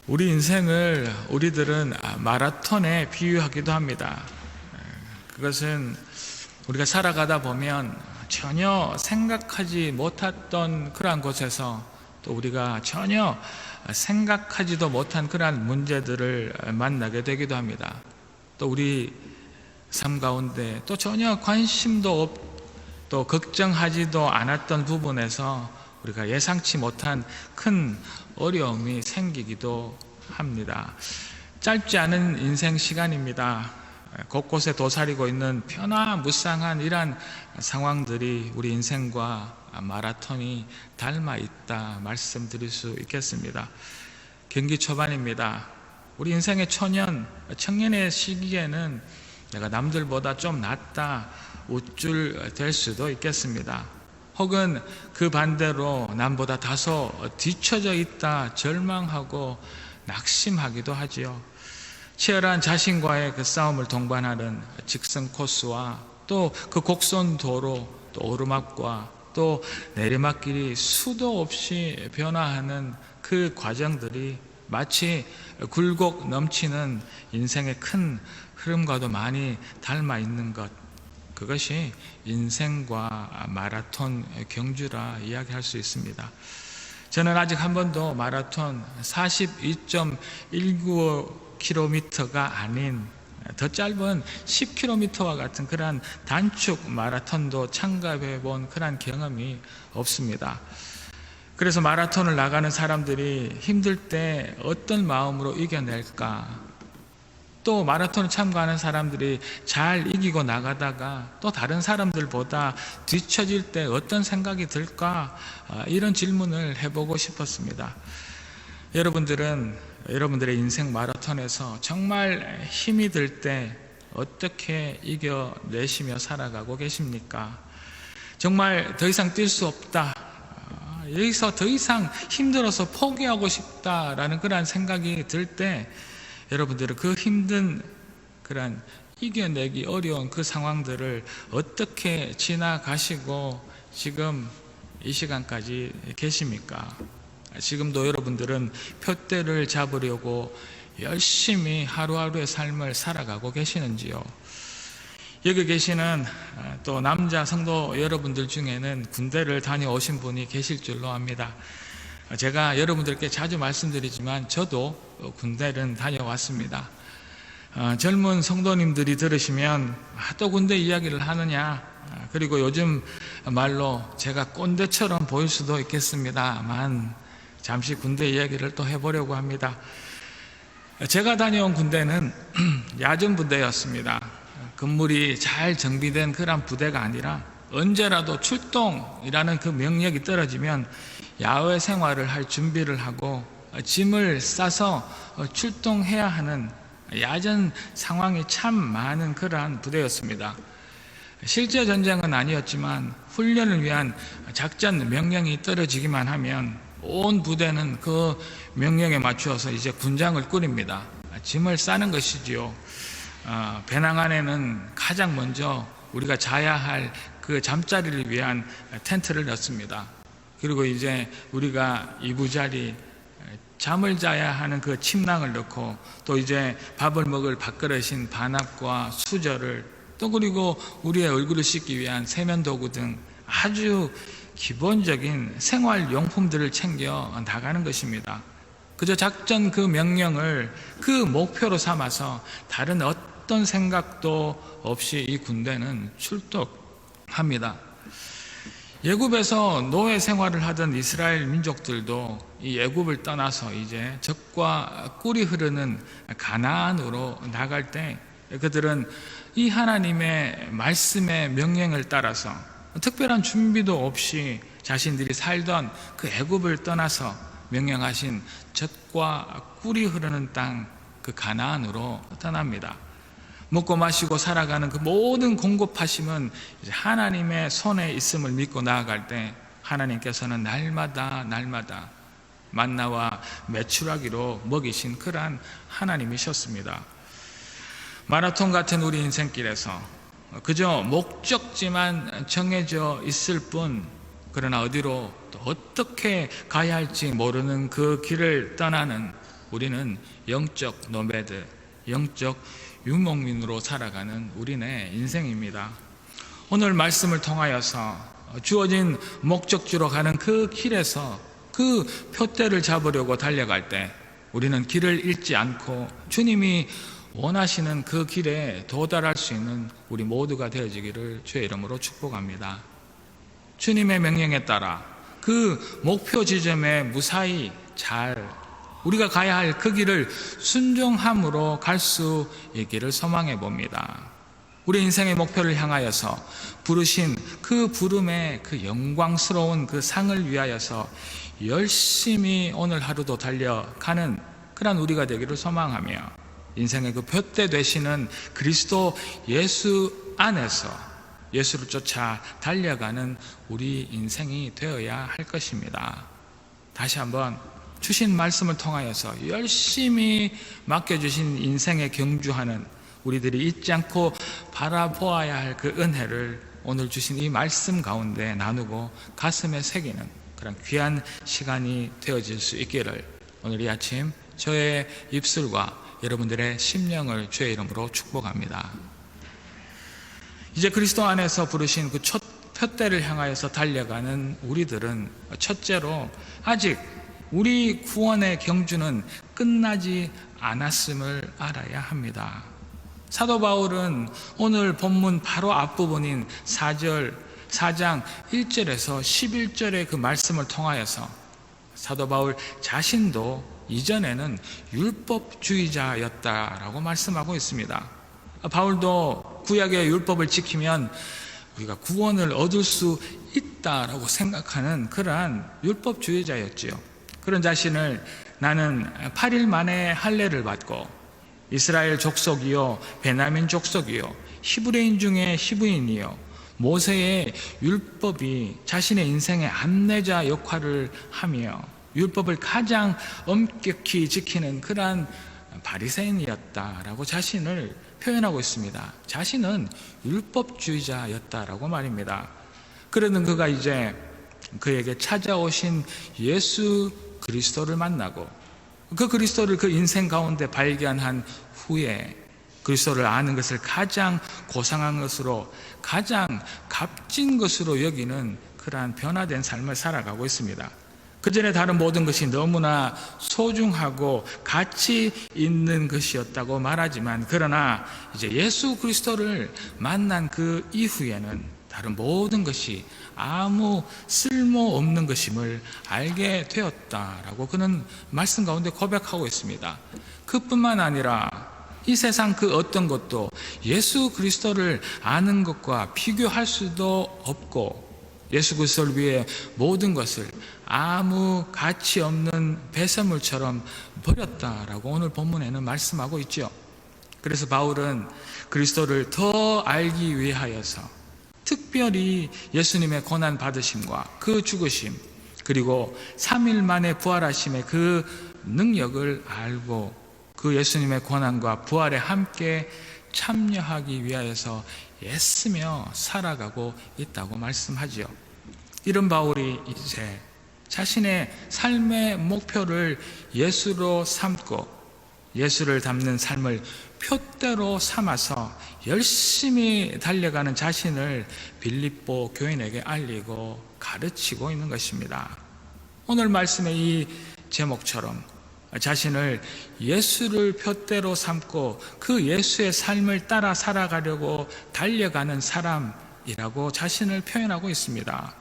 우리 인생을 우리들은 마라톤에 비유하기도 합니다. 그것은 우리가 살아가다 보면 전혀 생각하지 못했던 그러한 곳에서 또 우리가 전혀 생각하지도 못한 그러한 문제들을 만나게 되기도 합니다. 또 우리 삶 가운데 또 전혀 관심도 또 걱정하지도 않았던 부분에서 우리가 예상치 못한 큰 어려움이 생기기도 합니다. 짧지 않은 인생 시간입니다. 곳곳에 도사리고 있는 변화무쌍한 이러한 상황들이 우리 인생과 마라톤이 닮아 있다 말씀드릴 수 있겠습니다. 경기 초반입니다. 우리 인생의 청년의 시기에는 내가 남들보다 좀 낫다 우쭐 될 수도 있겠습니다. 혹은 그 반대로 남보다 다소 뒤처져 있다 절망하고 낙심하기도 하지요. 치열한 자신과의 그 싸움을 동반하는 직선 코스와 또 그 곡선 도로, 또 오르막과 또 내리막길이 수도 없이 변화하는 그 과정들이 마치 굴곡 넘치는 인생의 큰 흐름과도 많이 닮아 있는 것, 그것이 인생과 마라톤 경주라 이야기할 수 있습니다. 저는 아직 한 번도 마라톤 42.195km가 아닌 더 짧은 10km와 같은 그러한 단축 마라톤도 참가해 본 그러한 경험이 없습니다. 그래서 마라톤을 나가는 사람들이 힘들 때 어떤 마음으로 이겨낼까? 또 마라톤을 참가하는 사람들이 잘 이기고 나가다가 또 다른 사람들보다 뒤처질 때 어떤 생각이 들까? 이런 질문을 해보고 싶었습니다. 여러분들의 인생 마라톤에서 정말 힘이 들 때 어떻게 이겨내시며 살아가고 계십니까? 정말 더 이상 뛸 수 없다, 여기서 더 이상 힘들어서 포기하고 싶다라는 그런 생각이 들 때 여러분들은 그 힘든 그런 이겨내기 어려운 그 상황들을 어떻게 지나가시고 지금 이 시간까지 계십니까? 지금도 여러분들은 표대를 잡으려고 열심히 하루하루의 삶을 살아가고 계시는지요? 여기 계시는 또 남자 성도 여러분들 중에는 군대를 다녀오신 분이 계실 줄로 압니다. 제가 여러분들께 자주 말씀드리지만 저도 군대는 다녀왔습니다. 젊은 성도님들이 들으시면 또 군대 이야기를 하느냐, 그리고 요즘 말로 제가 꼰대처럼 보일 수도 있겠습니다만 잠시 군대 이야기를 또 해보려고 합니다. 제가 다녀온 군대는 야전 부대였습니다. 건물이 잘 정비된 그런 부대가 아니라 언제라도 출동이라는 그 명령이 떨어지면 야외 생활을 할 준비를 하고 짐을 싸서 출동해야 하는 야전 상황이 참 많은 그러한 부대였습니다. 실제 전쟁은 아니었지만 훈련을 위한 작전 명령이 떨어지기만 하면 온 부대는 그 명령에 맞추어서 이제 군장을 꾸립니다. 짐을 싸는 것이지요. 배낭 안에는 가장 먼저 우리가 자야 할 그 잠자리를 위한 텐트를 넣습니다. 그리고 이제 우리가 이부자리 잠을 자야 하는 그 침낭을 넣고 또 이제 밥을 먹을 밥그릇인 반압과 수저를 또 그리고 우리의 얼굴을 씻기 위한 세면도구 등 아주 기본적인 생활용품들을 챙겨 나가는 것입니다. 그저 작전 그 명령을 그 목표로 삼아서 다른 어떤 생각도 없이 이 군대는 출동합니다. 예굽에서 노예 생활을 하던 이스라엘 민족들도 이 예굽을 떠나서 이제 적과 꿀이 흐르는 가나안으로 나갈 때 그들은 이 하나님의 말씀의 명령을 따라서 특별한 준비도 없이 자신들이 살던 그 애굽을 떠나서 명령하신 젖과 꿀이 흐르는 땅 그 가나안으로 떠납니다. 먹고 마시고 살아가는 그 모든 공급하심은 이제 하나님의 손에 있음을 믿고 나아갈 때 하나님께서는 날마다 만나와 메추라기로 먹이신 그러한 하나님이셨습니다. 마라톤 같은 우리 인생길에서 그저 목적지만 정해져 있을 뿐, 그러나 어디로 또 어떻게 가야 할지 모르는 그 길을 떠나는 우리는 영적 노매드, 영적 유목민으로 살아가는 우리네 인생입니다. 오늘 말씀을 통하여서 주어진 목적지로 가는 그 길에서 그 표대를 잡으려고 달려갈 때 우리는 길을 잃지 않고 주님이 원하시는 그 길에 도달할 수 있는 우리 모두가 되어지기를 주의 이름으로 축복합니다. 주님의 명령에 따라 그 목표 지점에 무사히 잘 우리가 가야 할 그 길을 순종함으로 갈 수 있기를 소망해 봅니다. 우리 인생의 목표를 향하여서 부르신 그 부름의 그 영광스러운 그 상을 위하여서 열심히 오늘 하루도 달려가는 그런 우리가 되기를 소망하며 인생의 그 표대 되시는 그리스도 예수 안에서 예수를 쫓아 달려가는 우리 인생이 되어야 할 것입니다. 다시 한번 주신 말씀을 통하여서 열심히 맡겨주신 인생에 경주하는 우리들이 잊지 않고 바라보아야 할 그 은혜를 오늘 주신 이 말씀 가운데 나누고 가슴에 새기는 그런 귀한 시간이 되어질 수 있기를 오늘 이 아침 저의 입술과 여러분들의 심령을 주의 이름으로 축복합니다. 이제 그리스도 안에서 부르신 그 첫 표대를 향하여서 달려가는 우리들은 첫째로 아직 우리 구원의 경주는 끝나지 않았음을 알아야 합니다. 사도 바울은 오늘 본문 바로 앞부분인 4장 1절에서 11절의 그 말씀을 통하여서 사도 바울 자신도 이전에는 율법주의자였다라고 말씀하고 있습니다. 바울도 구약의 율법을 지키면 우리가 구원을 얻을 수 있다라고 생각하는 그러한 율법주의자였지요. 그런 자신을 나는 8일 만에 할례를 받고 이스라엘 족속이요 베냐민 족속이요 히브리인 중에 히브리인이요 모세의 율법이 자신의 인생의 안내자 역할을 하며 율법을 가장 엄격히 지키는 그러한 바리새인이었다라고 자신을 표현하고 있습니다. 자신은 율법주의자였다라고 말입니다. 그러는 그가 이제 그에게 찾아오신 예수 그리스도를 만나고 그 그리스도를 그 인생 가운데 발견한 후에 그리스도를 아는 것을 가장 고상한 것으로 가장 값진 것으로 여기는 그러한 변화된 삶을 살아가고 있습니다. 그전에 다른 모든 것이 너무나 소중하고 가치 있는 것이었다고 말하지만 그러나 이제 예수 그리스도를 만난 그 이후에는 다른 모든 것이 아무 쓸모없는 것임을 알게 되었다라고 그는 말씀 가운데 고백하고 있습니다. 그뿐만 아니라 이 세상 그 어떤 것도 예수 그리스도를 아는 것과 비교할 수도 없고 예수 그리스도를 위해 모든 것을 아무 가치 없는 배설물처럼 버렸다라고 오늘 본문에는 말씀하고 있죠. 그래서 바울은 그리스도를 더 알기 위하여서 특별히 예수님의 고난 받으심과 그 죽으심 그리고 3일 만에 부활하심의 그 능력을 알고 그 예수님의 고난과 부활에 함께 참여하기 위하여서 애쓰며 살아가고 있다고 말씀하지요. 이런 바울이 이제 자신의 삶의 목표를 예수로 삼고 예수를 닮는 삶을 표대로 삼아서 열심히 달려가는 자신을 빌립보 교인에게 알리고 가르치고 있는 것입니다. 오늘 말씀의 이 제목처럼 자신을 예수를 표대로 삼고 그 예수의 삶을 따라 살아가려고 달려가는 사람이라고 자신을 표현하고 있습니다.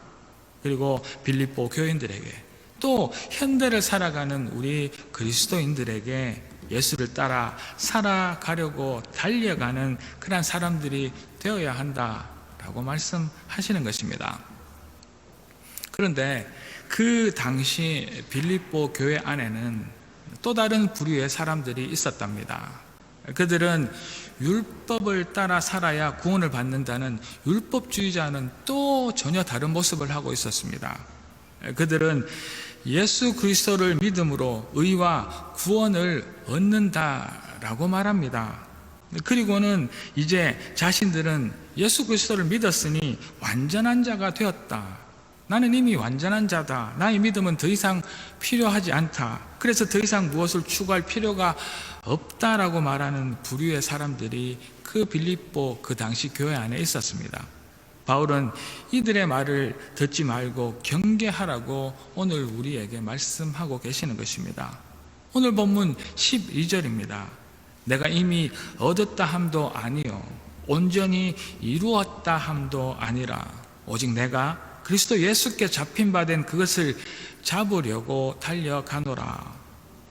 그리고 빌립보 교인들에게 또 현대를 살아가는 우리 그리스도인들에게 예수를 따라 살아가려고 달려가는 그런 사람들이 되어야 한다라고 말씀하시는 것입니다. 그런데 그 당시 빌립보 교회 안에는 또 다른 부류의 사람들이 있었답니다. 그들은 율법을 따라 살아야 구원을 받는다는 율법주의자는 또 전혀 다른 모습을 하고 있었습니다. 그들은 예수 그리스도를 믿음으로 의와 구원을 얻는다라고 말합니다. 그리고는 이제 자신들은 예수 그리스도를 믿었으니 완전한 자가 되었다. 나는 이미 완전한 자다. 나의 믿음은 더 이상 필요하지 않다. 그래서 더 이상 무엇을 추구할 필요가 없다라고 말하는 부류의 사람들이 그 빌립보 그 당시 교회 안에 있었습니다. 바울은 이들의 말을 듣지 말고 경계하라고 오늘 우리에게 말씀하고 계시는 것입니다. 오늘 본문 12절입니다. 내가 이미 얻었다 함도 아니요 온전히 이루었다 함도 아니라 오직 내가 그리스도 예수께 잡힌 바 된 그것을 잡으려고 달려가노라.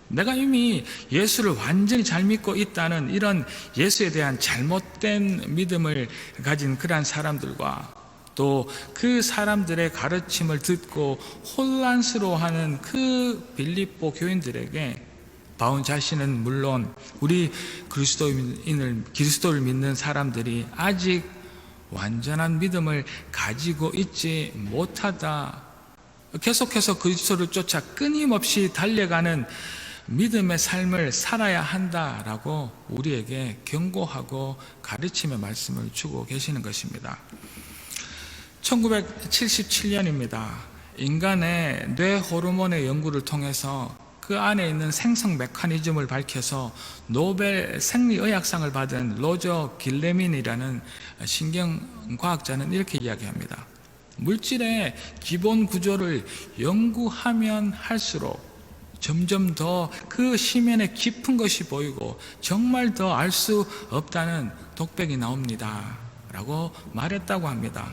내가 이미 예수를 완전히 잘 믿고 있다는 이런 예수에 대한 잘못된 믿음을 가진 그러한 사람들과 또 그 사람들의 가르침을 듣고 혼란스러워하는 그 빌립보 교인들에게 바울 자신은 물론 우리 그리스도를 믿는 사람들이 아직 완전한 믿음을 가지고 있지 못하다, 계속해서 그리스도를 쫓아 끊임없이 달려가는 믿음의 삶을 살아야 한다라고 우리에게 경고하고 가르침의 말씀을 주고 계시는 것입니다. 1977년입니다. 인간의 뇌 호르몬의 연구를 통해서 그 안에 있는 생성 메커니즘을 밝혀서 노벨 생리의학상을 받은 로저 길레민이라는 신경과학자는 이렇게 이야기합니다. 물질의 기본 구조를 연구하면 할수록 점점 더 그 심연에 깊은 것이 보이고 정말 더 알 수 없다는 독백이 나옵니다 라고 말했다고 합니다.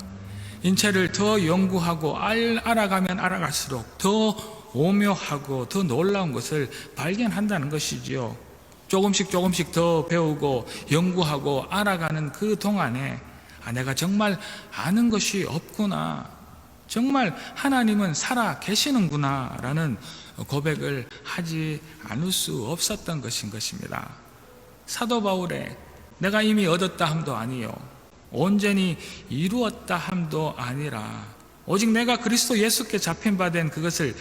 인체를 더 연구하고 알아가면 알아갈수록 더 오묘하고 더 놀라운 것을 발견한다는 것이지요. 조금씩 더 배우고 연구하고 알아가는 그 동안에 내가 정말 아는 것이 없구나, 정말 하나님은 살아 계시는구나 라는 고백을 하지 않을 수 없었던 것인 것입니다. 사도 바울의 내가 이미 얻었다 함도 아니요 온전히 이루었다 함도 아니라 오직 내가 그리스도 예수께 잡힌 바 된 그것을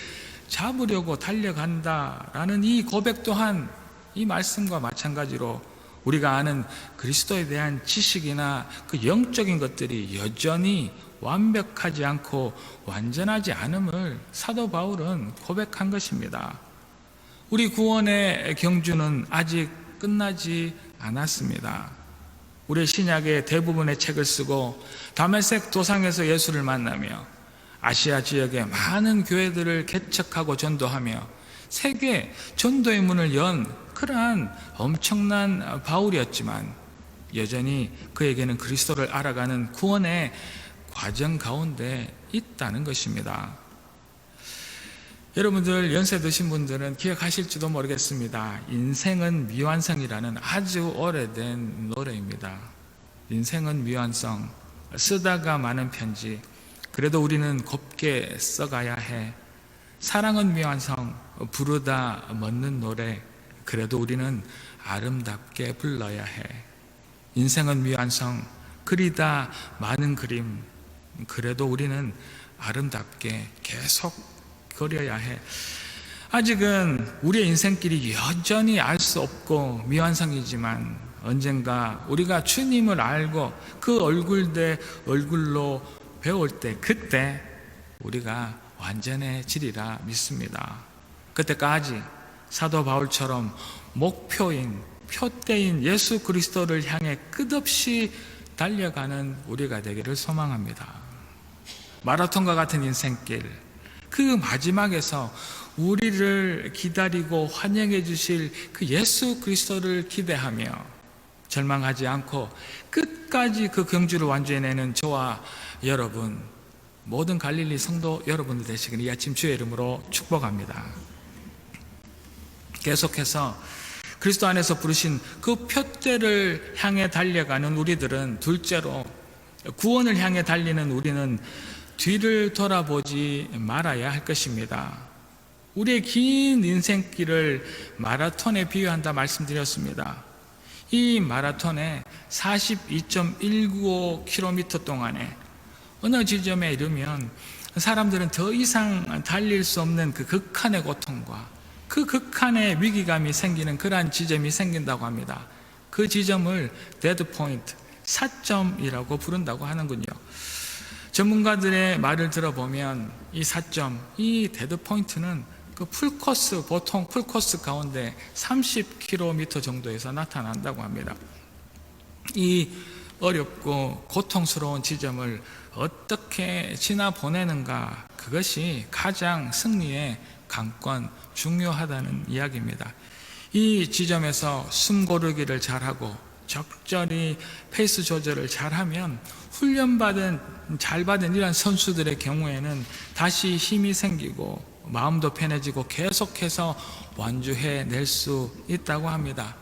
잡으려고 달려간다라는 이 고백 또한 이 말씀과 마찬가지로 우리가 아는 그리스도에 대한 지식이나 그 영적인 것들이 여전히 완벽하지 않고 완전하지 않음을 사도 바울은 고백한 것입니다. 우리 구원의 경주는 아직 끝나지 않았습니다. 우리 신약의 대부분의 책을 쓰고 다메섹 도상에서 예수를 만나며 아시아 지역의 많은 교회들을 개척하고 전도하며 세계 전도의 문을 연 그러한 엄청난 바울이었지만 여전히 그에게는 그리스도를 알아가는 구원의 과정 가운데 있다는 것입니다. 여러분들 연세 드신 분들은 기억하실지도 모르겠습니다. 인생은 미완성이라는 아주 오래된 노래입니다. 인생은 미완성, 쓰다가 마는 편지, 그래도 우리는 곱게 써가야 해. 사랑은 미완성, 부르다 멎는 노래, 그래도 우리는 아름답게 불러야 해. 인생은 미완성, 그리다 많은 그림, 그래도 우리는 아름답게 계속 그려야 해. 아직은 우리의 인생길이 여전히 알 수 없고 미완성이지만 언젠가 우리가 주님을 알고 그 얼굴 대 얼굴로 배울 때 그때 우리가 완전해지리라 믿습니다. 그때까지 사도 바울처럼 목표인 표대인 예수 그리스도를 향해 끝없이 달려가는 우리가 되기를 소망합니다. 마라톤과 같은 인생길, 그 마지막에서 우리를 기다리고 환영해 주실 그 예수 그리스도를 기대하며 절망하지 않고 끝까지 그 경주를 완주해내는 저와 여러분, 모든 갈릴리 성도 여러분들 되시기를 이 아침 주의 이름으로 축복합니다. 계속해서 그리스도 안에서 부르신 그 표대를 향해 달려가는 우리들은, 둘째로 구원을 향해 달리는 우리는 뒤를 돌아보지 말아야 할 것입니다. 우리의 긴 인생길을 마라톤에 비유한다 말씀드렸습니다. 이 마라톤에 42.195km 동안에 어느 지점에 이르면 사람들은 더 이상 달릴 수 없는 그 극한의 고통과 그 극한의 위기감이 생기는 그러한 지점이 생긴다고 합니다. 그 지점을 데드 포인트, 사점이라고 부른다고 하는군요. 전문가들의 말을 들어보면 이 4점, 이 데드 포인트는 그 풀코스, 보통 풀코스 가운데 30km 정도에서 나타난다고 합니다. 이 어렵고 고통스러운 지점을 어떻게 지나보내는가, 그것이 가장 승리의 관건, 중요하다는 이야기입니다. 이 지점에서 숨 고르기를 잘하고 적절히 페이스 조절을 잘하면 잘 받은 이런 선수들의 경우에는 다시 힘이 생기고 마음도 편해지고 계속해서 완주해낼 수 있다고 합니다.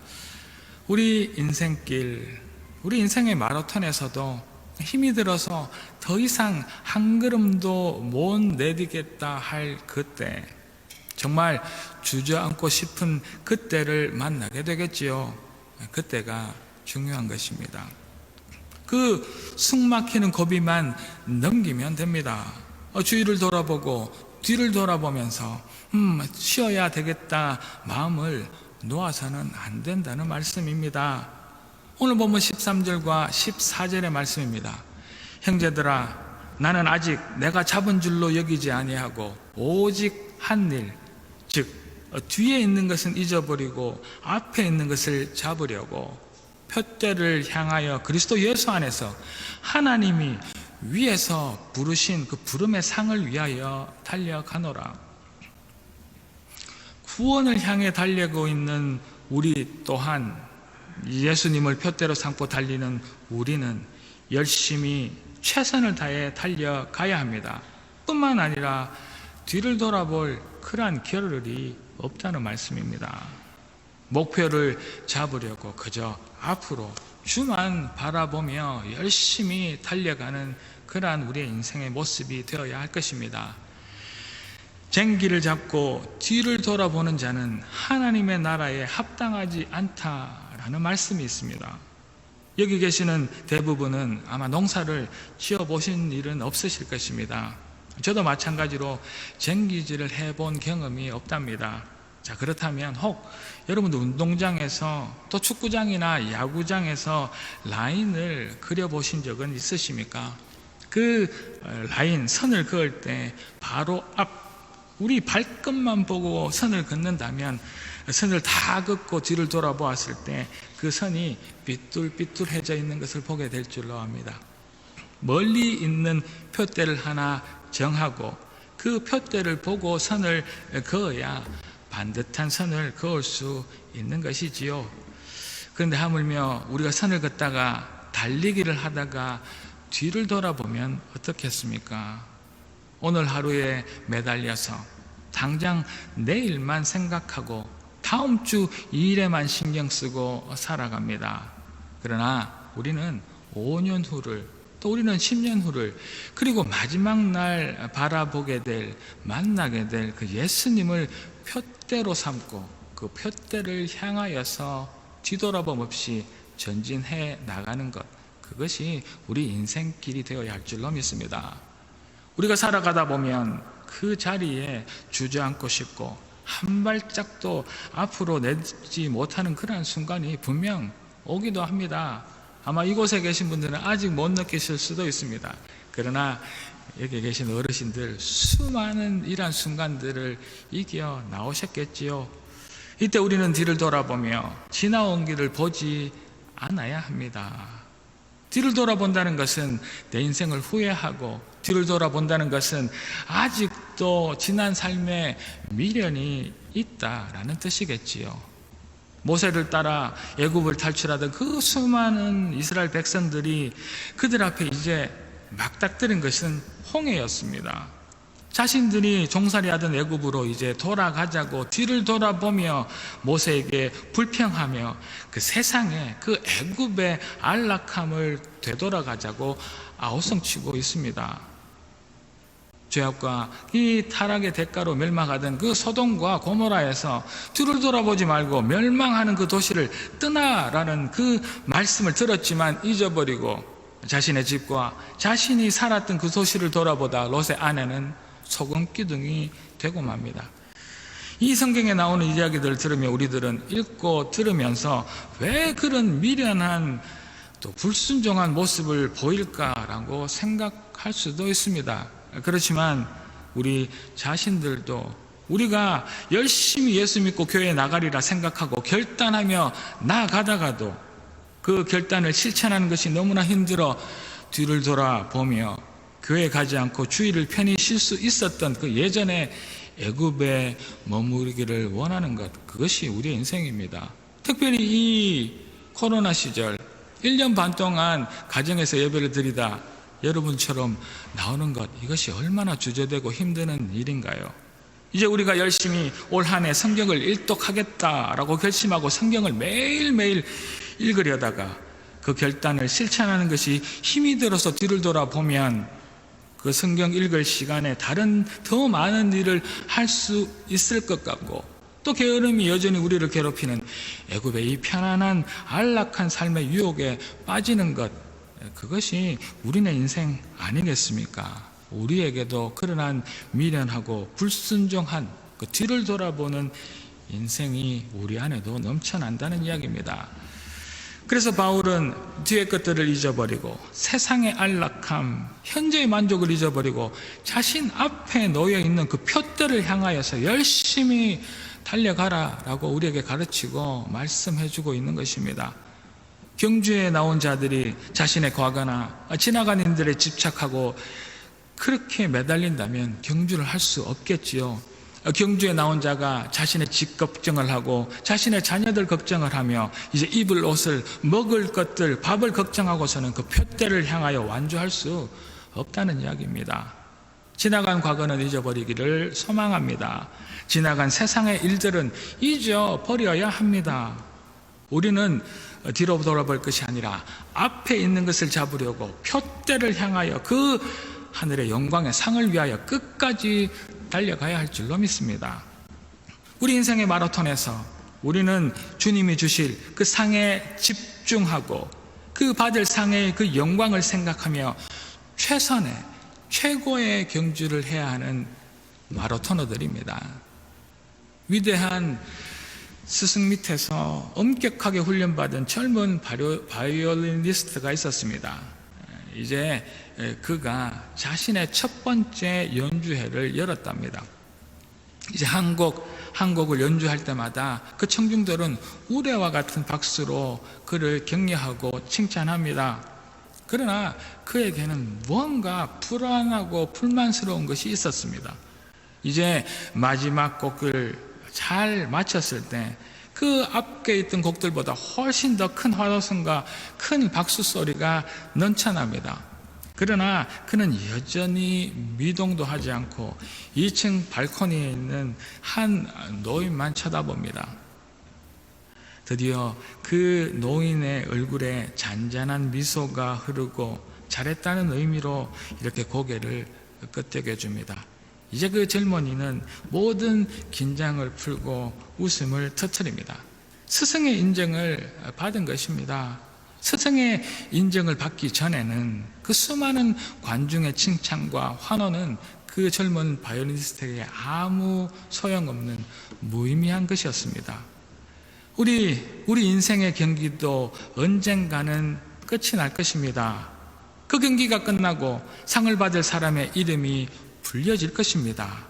우리 인생의 마라톤에서도 힘이 들어서 더 이상 한 걸음도 못 내디겠다 할 그때, 정말 주저앉고 싶은 그때를 만나게 되겠지요. 그때가 중요한 것입니다. 그 숨막히는 고비만 넘기면 됩니다. 주위를 돌아보고 뒤를 돌아보면서 쉬어야 되겠다 마음을 놓아서는 안 된다는 말씀입니다. 오늘 본문 13절과 14절의 말씀입니다. 형제들아, 나는 아직 내가 잡은 줄로 여기지 아니하고 오직 한 일, 즉 뒤에 있는 것은 잊어버리고 앞에 있는 것을 잡으려고 표대를 향하여 그리스도 예수 안에서 하나님이 위에서 부르신 그 부름의 상을 위하여 달려가노라. 구원을 향해 달리고 있는 우리 또한, 예수님을 표대로 삼고 달리는 우리는 열심히 최선을 다해 달려가야 합니다. 뿐만 아니라 뒤를 돌아볼 그러한 겨를이 없다는 말씀입니다. 목표를 잡으려고 그저 앞으로 주만 바라보며 열심히 달려가는 그러한 우리의 인생의 모습이 되어야 할 것입니다. 쟁기를 잡고 뒤를 돌아보는 자는 하나님의 나라에 합당하지 않다라는 말씀이 있습니다. 여기 계시는 대부분은 아마 농사를 지어보신 일은 없으실 것입니다. 저도 마찬가지로 쟁기질을 해본 경험이 없답니다. 자, 그렇다면 혹 여러분도 운동장에서 또 축구장이나 야구장에서 라인을 그려보신 적은 있으십니까? 그 라인, 선을 그을 때 바로 앞, 우리 발끝만 보고 선을 긋는다면 선을 다 긋고 뒤를 돌아보았을 때 그 선이 삐뚤삐뚤해져 있는 것을 보게 될 줄로 압니다. 멀리 있는 표대를 하나 정하고 그 표대를 보고 선을 그어야 반듯한 선을 그을 수 있는 것이지요. 그런데 하물며 우리가 선을 긋다가 달리기를 하다가 뒤를 돌아보면 어떻겠습니까? 오늘 하루에 매달려서 당장 내일만 생각하고 다음 주 일에만 신경 쓰고 살아갑니다. 그러나 우리는 5년 후를, 또 우리는 10년 후를, 그리고 마지막 날 바라보게 될, 만나게 될 그 예수님을 표대로 삼고 그 표대를 향하여서 뒤돌아봄 없이 전진해 나가는 것, 그것이 우리 인생길이 되어야 할 줄로 믿습니다. 우리가 살아가다 보면 그 자리에 주저앉고 싶고 한 발짝도 앞으로 내지 못하는 그러한 순간이 분명 오기도 합니다. 아마 이곳에 계신 분들은 아직 못 느끼실 수도 있습니다. 그러나 여기 계신 어르신들 수많은 이러한 순간들을 이겨 나오셨겠지요. 이때 우리는 뒤를 돌아보며 지나온 길을 보지 않아야 합니다. 뒤를 돌아본다는 것은 내 인생을 후회하고, 뒤를 돌아본다는 것은 아직도 지난 삶에 미련이 있다라는 뜻이겠지요. 모세를 따라 애굽을 탈출하던 그 수많은 이스라엘 백성들이 그들 앞에 이제 막닥뜨린 것은 홍해였습니다. 자신들이 종살이하던 애굽으로 이제 돌아가자고 뒤를 돌아보며 모세에게 불평하며 그 세상에 그 애굽의 안락함을 되돌아가자고 아우성치고 있습니다. 죄악과 이 타락의 대가로 멸망하던 그 소돔과 고모라에서 뒤를 돌아보지 말고 멸망하는 그 도시를 떠나라는 그 말씀을 들었지만 잊어버리고 자신의 집과 자신이 살았던 그 도시를 돌아보다 롯의 아내는 소금 기둥이 되고 맙니다. 이 성경에 나오는 이야기들을 들으며 우리들은 읽고 들으면서 왜 그런 미련한 또 불순종한 모습을 보일까라고 생각할 수도 있습니다. 그렇지만 우리 자신들도 우리가 열심히 예수 믿고 교회에 나가리라 생각하고 결단하며 나아가다가도 그 결단을 실천하는 것이 너무나 힘들어 뒤를 돌아보며 교회에 가지 않고 주일을 편히 쉴 수 있었던 그 예전에 애굽에 머무르기를 원하는 것, 그것이 우리의 인생입니다. 특별히 이 코로나 시절 1년 반 동안 가정에서 예배를 드리다 여러분처럼 나오는 것, 이것이 얼마나 주저되고 힘드는 일인가요? 이제 우리가 열심히 올 한 해 성경을 일독하겠다라고 결심하고 성경을 매일매일 읽으려다가 그 결단을 실천하는 것이 힘이 들어서 뒤를 돌아보면 그 성경 읽을 시간에 다른 더 많은 일을 할 수 있을 것 같고, 또 게으름이 여전히 우리를 괴롭히는 애굽의 이 편안한 안락한 삶의 유혹에 빠지는 것, 그것이 우리네 인생 아니겠습니까? 우리에게도 그러한 미련하고 불순종한 그 뒤를 돌아보는 인생이 우리 안에도 넘쳐난다는 이야기입니다. 그래서 바울은 뒤의 것들을 잊어버리고 세상의 안락함, 현재의 만족을 잊어버리고 자신 앞에 놓여있는 그 표대를 향하여서 열심히 달려가라라고 우리에게 가르치고 말씀해주고 있는 것입니다. 경주에 나온 자들이 자신의 과거나 지나간 인들에 집착하고 그렇게 매달린다면 경주를 할 수 없겠지요. 경주에 나온 자가 자신의 집 걱정을 하고 자신의 자녀들 걱정을 하며 이제 입을 옷을, 먹을 것들, 밥을 걱정하고서는 그 표대를 향하여 완주할 수 없다는 이야기입니다. 지나간 과거는 잊어버리기를 소망합니다. 지나간 세상의 일들은 잊어버려야 합니다. 우리는 뒤로 돌아볼 것이 아니라 앞에 있는 것을 잡으려고 표대를 향하여 그 하늘의 영광의 상을 위하여 끝까지 달려가야 할 줄로 믿습니다. 우리 인생의 마라톤에서 우리는 주님이 주실 그 상에 집중하고 그 받을 상의 그 영광을 생각하며 최선의 최고의 경주를 해야 하는 마라토너들입니다. 위대한 스승 밑에서 엄격하게 훈련받은 젊은 바이올리니스트가 있었습니다. 이제 그가 자신의 첫 번째 연주회를 열었답니다. 이제 한 곡을 연주할 때마다 그 청중들은 우레와 같은 박수로 그를 격려하고 칭찬합니다. 그러나 그에게는 무언가 불안하고 불만스러운 것이 있었습니다. 이제 마지막 곡을 잘 마쳤을 때 그 앞에 있던 곡들보다 훨씬 더 큰 환호성과 큰 박수 소리가 넘쳐납니다. 그러나 그는 여전히 미동도 하지 않고 2층 발코니에 있는 한 노인만 쳐다봅니다. 드디어 그 노인의 얼굴에 잔잔한 미소가 흐르고 잘했다는 의미로 이렇게 고개를 끄덕여 줍니다. 이제 그 젊은이는 모든 긴장을 풀고 웃음을 터뜨립니다. 스승의 인정을 받은 것입니다. 스승의 인정을 받기 전에는 그 수많은 관중의 칭찬과 환호는 그 젊은 바이올리니스트에게 아무 소용없는 무의미한 것이었습니다. 우리 인생의 경기도 언젠가는 끝이 날 것입니다. 그 경기가 끝나고 상을 받을 사람의 이름이 불려질 것입니다.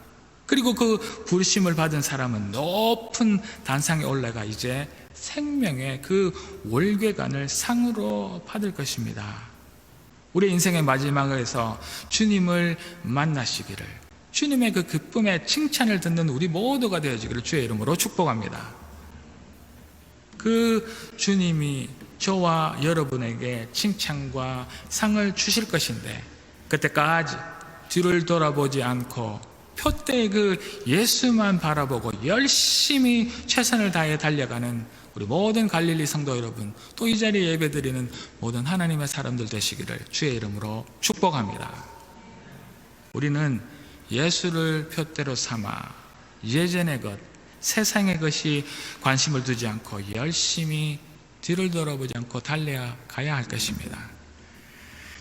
그리고 그 부르심을 받은 사람은 높은 단상에 올라가 이제 생명의 그 월궤관을 상으로 받을 것입니다. 우리 인생의 마지막에서 주님을 만나시기를, 주님의 그 기쁨의 칭찬을 듣는 우리 모두가 되어지기를 주의 이름으로 축복합니다. 그 주님이 저와 여러분에게 칭찬과 상을 주실 것인데, 그때까지 뒤를 돌아보지 않고 표대의 그 예수만 바라보고 열심히 최선을 다해 달려가는 우리 모든 갈릴리 성도 여러분, 또 이 자리에 예배드리는 모든 하나님의 사람들 되시기를 주의 이름으로 축복합니다. 우리는 예수를 표대로 삼아 예전의 것, 세상의 것이 관심을 두지 않고 열심히 뒤를 돌아보지 않고 달려가야 할 것입니다.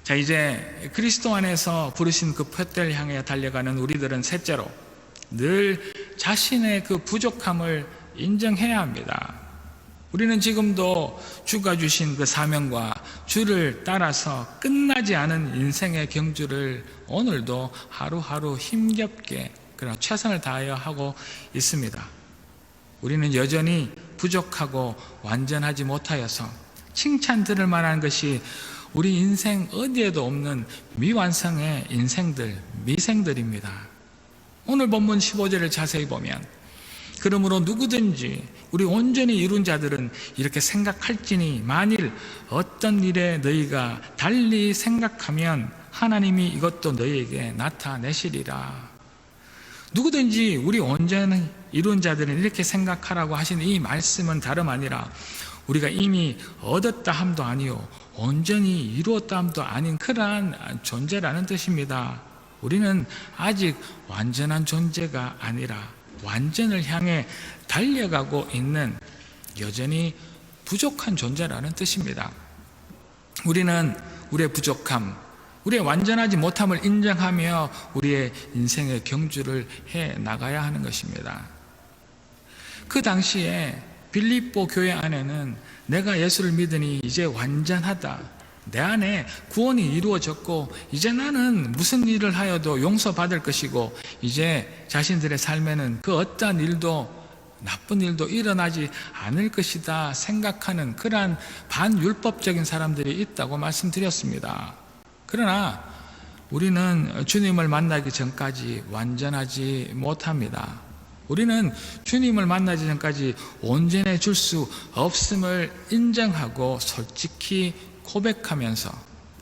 자, 이제 그리스도 안에서 부르신 그 표대를 향해 달려가는 우리들은 셋째로 늘 자신의 그 부족함을 인정해야 합니다. 우리는 지금도 주가 주신 그 사명과 주를 따라서 끝나지 않은 인생의 경주를 오늘도 하루하루 힘겹게 그러나 최선을 다하여 하고 있습니다. 우리는 여전히 부족하고 완전하지 못하여서 칭찬 들을 만한 것이 우리 인생 어디에도 없는 미완성의 인생들, 미생들입니다. 오늘 본문 15절을 자세히 보면 그러므로 누구든지 우리 온전히 이룬 자들은 이렇게 생각할지니 만일 어떤 일에 너희가 달리 생각하면 하나님이 이것도 너희에게 나타내시리라. 누구든지 우리 온전히 이룬 자들은 이렇게 생각하라고 하시는 이 말씀은 다름 아니라 우리가 이미 얻었다 함도 아니요 온전히 이루었다 함도 아닌 그러한 존재라는 뜻입니다. 우리는 아직 완전한 존재가 아니라 완전을 향해 달려가고 있는 여전히 부족한 존재라는 뜻입니다. 우리는 우리의 부족함, 우리의 완전하지 못함을 인정하며 우리의 인생의 경주를 해 나가야 하는 것입니다. 그 당시에 빌립보 교회 안에는 내가 예수를 믿으니 이제 완전하다, 내 안에 구원이 이루어졌고 이제 나는 무슨 일을 하여도 용서받을 것이고 이제 자신들의 삶에는 그 어떠한 일도 나쁜 일도 일어나지 않을 것이다 생각하는 그러한 반율법적인 사람들이 있다고 말씀드렸습니다. 그러나 우리는 주님을 만나기 전까지 완전하지 못합니다. 우리는 주님을 만나기 전까지 온전해질 수 없음을 인정하고 솔직히 고백하면서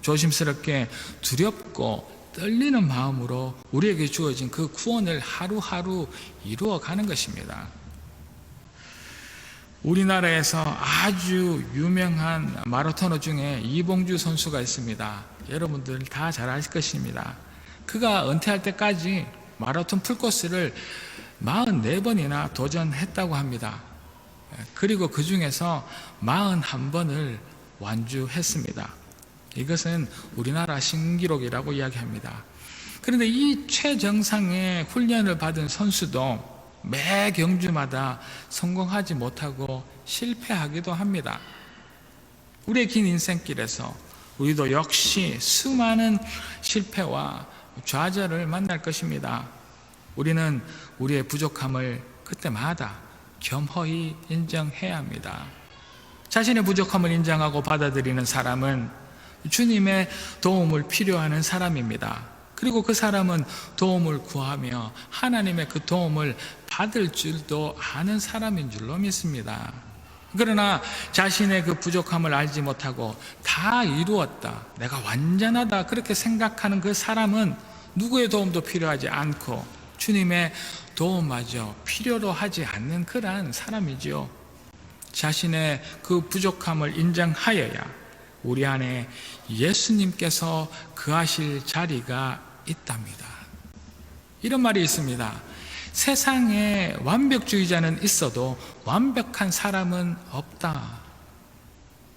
조심스럽게 두렵고 떨리는 마음으로 우리에게 주어진 그 구원을 하루하루 이루어가는 것입니다. 우리나라에서 아주 유명한 마라토너 중에 이봉주 선수가 있습니다. 여러분들 다 잘 아실 것입니다. 그가 은퇴할 때까지 마라톤 풀코스를 44번이나 도전했다고 합니다. 그리고 그 중에서 41번을 완주했습니다. 이것은 우리나라 신기록이라고 이야기합니다. 그런데 이 최정상의 훈련을 받은 선수도 매 경주마다 성공하지 못하고 실패하기도 합니다. 우리의 긴 인생길에서 우리도 역시 수많은 실패와 좌절을 만날 것입니다. 우리는 우리의 부족함을 그때마다 겸허히 인정해야 합니다. 자신의 부족함을 인정하고 받아들이는 사람은 주님의 도움을 필요하는 사람입니다. 그리고 그 사람은 도움을 구하며 하나님의 그 도움을 받을 줄도 아는 사람인 줄로 믿습니다. 그러나 자신의 그 부족함을 알지 못하고 다 이루었다, 내가 완전하다 그렇게 생각하는 그 사람은 누구의 도움도 필요하지 않고 주님의 도움마저 필요로 하지 않는 그러한 사람이지요. 자신의 그 부족함을 인정하여야 우리 안에 예수님께서 거하실 자리가 있답니다. 이런 말이 있습니다. 세상에 완벽주의자는 있어도 완벽한 사람은 없다.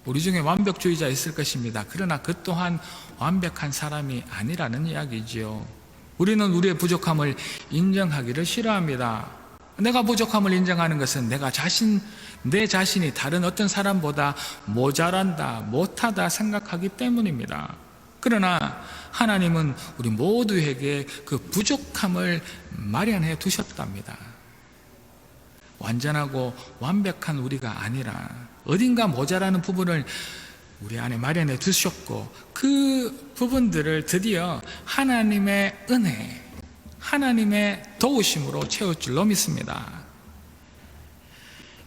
우리 중에 완벽주의자 있을 것입니다. 그러나 그 또한 완벽한 사람이 아니라는 이야기지요. 우리는 우리의 부족함을 인정하기를 싫어합니다. 내가 부족함을 인정하는 것은 내 자신이 다른 어떤 사람보다 모자란다, 못하다 생각하기 때문입니다. 그러나 하나님은 우리 모두에게 그 부족함을 마련해 두셨답니다. 완전하고 완벽한 우리가 아니라 어딘가 모자라는 부분을 우리 안에 마련해 두셨고 그 부분들을 드디어 하나님의 은혜, 하나님의 도우심으로 채울 줄로 믿습니다.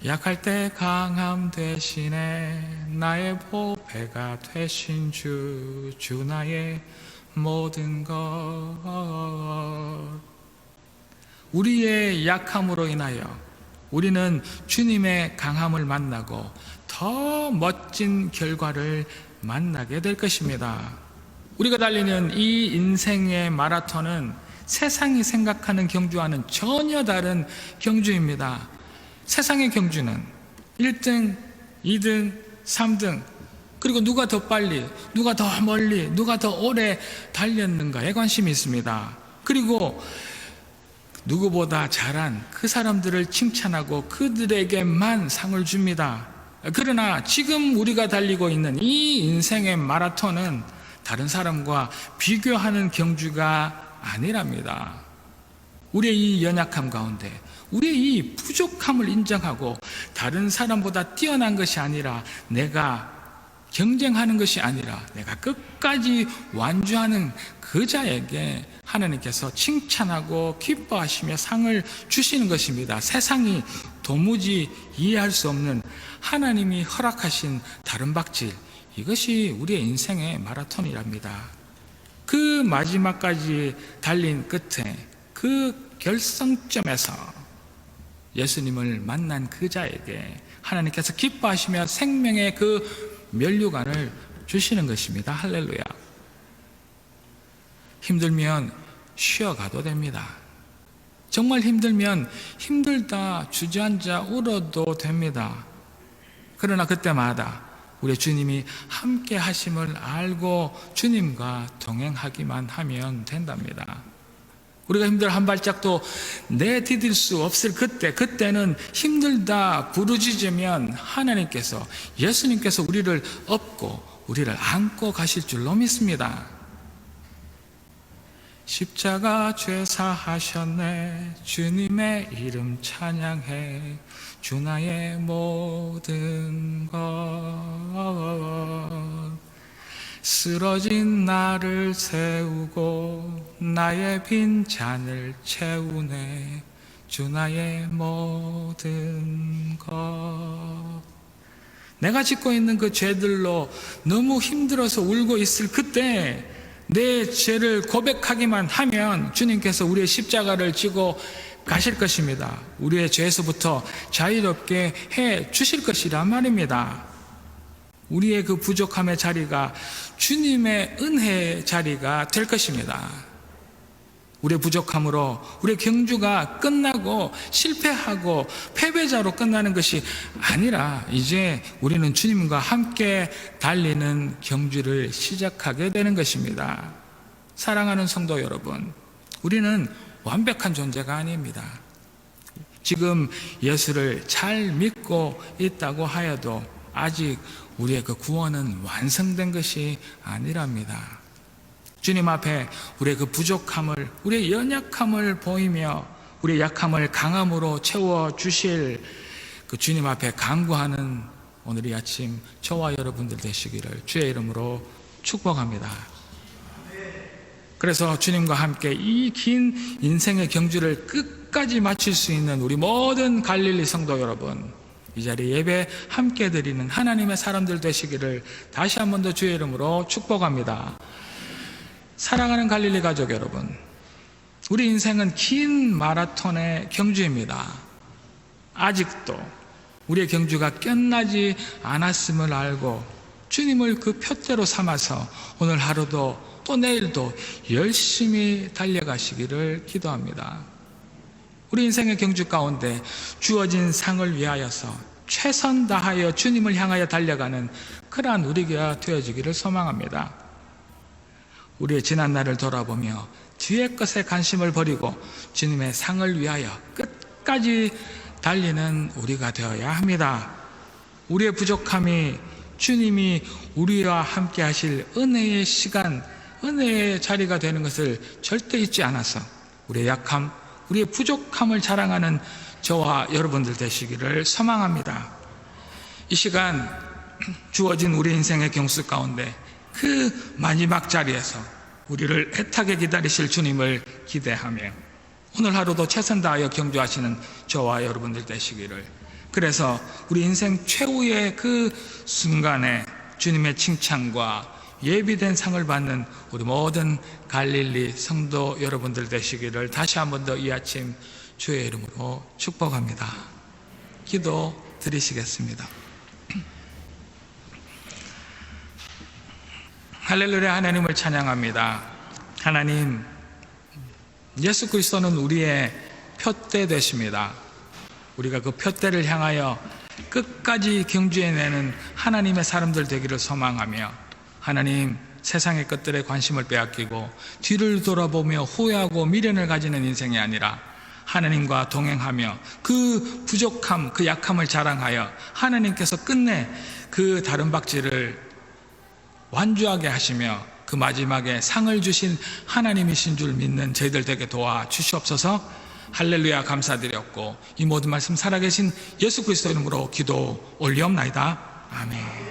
약할 때 강함 대신에 나의 보배가 되신 주 나의 모든 것. 우리의 약함으로 인하여 우리는 주님의 강함을 만나고 더 멋진 결과를 만나게 될 것입니다. 우리가 달리는 이 인생의 마라톤은 세상이 생각하는 경주와는 전혀 다른 경주입니다. 세상의 경주는 1등, 2등, 3등, 그리고 누가 더 빨리, 누가 더 멀리, 누가 더 오래 달렸는가에 관심이 있습니다. 그리고 누구보다 잘한 그 사람들을 칭찬하고 그들에게만 상을 줍니다. 그러나 지금 우리가 달리고 있는 이 인생의 마라톤은 다른 사람과 비교하는 경주가 아니랍니다. 우리의 이 연약함 가운데, 우리의 이 부족함을 인정하고 다른 사람보다 뛰어난 것이 아니라, 내가 경쟁하는 것이 아니라 내가 끝까지 완주하는 그 자에게 하나님께서 칭찬하고 기뻐하시며 상을 주시는 것입니다. 세상이 도무지 이해할 수 없는 하나님이 허락하신 다른 박질, 이것이 우리의 인생의 마라톤이랍니다. 그 마지막까지 달린 끝에, 그 결성점에서 예수님을 만난 그 자에게 하나님께서 기뻐하시며 생명의 그 면류관을 주시는 것입니다. 할렐루야. 힘들면 쉬어가도 됩니다. 정말 힘들면 힘들다 주저앉아 울어도 됩니다. 그러나 그때마다 우리 주님이 함께 하심을 알고 주님과 동행하기만 하면 된답니다. 우리가 힘들어 한 발짝도 내디딜 수 없을 그때는 힘들다 부르짖으면 하나님께서, 예수님께서 우리를 업고 우리를 안고 가실 줄로 믿습니다. 십자가 죄 사하셨네, 주님의 이름 찬양해, 주 나의 모든 것. 쓰러진 나를 세우고 나의 빈 잔을 채우네, 주 나의 모든 것. 내가 짓고 있는 그 죄들로 너무 힘들어서 울고 있을 그때 내 죄를 고백하기만 하면 주님께서 우리의 십자가를 지고 가실 것입니다. 우리의 죄에서부터 자유롭게 해 주실 것이란 말입니다. 우리의 그 부족함의 자리가 주님의 은혜의 자리가 될 것입니다. 우리의 부족함으로 우리의 경주가 끝나고 실패하고 패배자로 끝나는 것이 아니라, 이제 우리는 주님과 함께 달리는 경주를 시작하게 되는 것입니다. 사랑하는 성도 여러분, 우리는 완벽한 존재가 아닙니다. 지금 예수를 잘 믿고 있다고 하여도 아직 우리의 그 구원은 완성된 것이 아니랍니다. 주님 앞에 우리의 그 부족함을, 우리의 연약함을 보이며 우리의 약함을 강함으로 채워주실 그 주님 앞에 간구하는 오늘 이 아침 저와 여러분들 되시기를 주의 이름으로 축복합니다. 그래서 주님과 함께 이 긴 인생의 경주를 끝까지 마칠 수 있는 우리 모든 갈릴리 성도 여러분, 이 자리에 예배 함께 드리는 하나님의 사람들 되시기를 다시 한 번 더 주의 이름으로 축복합니다. 사랑하는 갈릴리 가족 여러분, 우리 인생은 긴 마라톤의 경주입니다. 아직도 우리의 경주가 끝나지 않았음을 알고 주님을 그 표대로 삼아서 오늘 하루도 또 내일도 열심히 달려가시기를 기도합니다. 우리 인생의 경주 가운데 주어진 상을 위하여서 최선 다하여 주님을 향하여 달려가는 그러한 우리가 되어지기를 소망합니다. 우리의 지난 날을 돌아보며 뒤의 것에 관심을 버리고 주님의 상을 위하여 끝까지 달리는 우리가 되어야 합니다. 우리의 부족함이 주님이 우리와 함께 하실 은혜의 시간, 은혜의 자리가 되는 것을 절대 잊지 않아서 우리의 약함, 우리의 부족함을 자랑하는 저와 여러분들 되시기를 소망합니다. 이 시간 주어진 우리 인생의 경수 가운데 그 마지막 자리에서 우리를 애타게 기다리실 주님을 기대하며 오늘 하루도 최선 다하여 경주하시는 저와 여러분들 되시기를, 그래서 우리 인생 최후의 그 순간에 주님의 칭찬과 예비된 상을 받는 우리 모든 갈릴리 성도 여러분들 되시기를 다시 한 번 더 이 아침 주의 이름으로 축복합니다. 기도 드리시겠습니다. 할렐루야. 하나님을 찬양합니다. 하나님, 예수 그리스도는 우리의 표대 되십니다. 우리가 그 표대를 향하여 끝까지 경주해내는 하나님의 사람들 되기를 소망하며, 하나님, 세상의 것들에 관심을 빼앗기고 뒤를 돌아보며 후회하고 미련을 가지는 인생이 아니라 하나님과 동행하며 그 부족함, 그 약함을 자랑하여 하나님께서 끝내 그 다름박질을 완주하게 하시며 그 마지막에 상을 주신 하나님이신 줄 믿는 저희들 되게 도와주시옵소서. 할렐루야 감사드렸고 이 모든 말씀 살아계신 예수 그리스도 이름으로 기도 올리옵나이다. 아멘.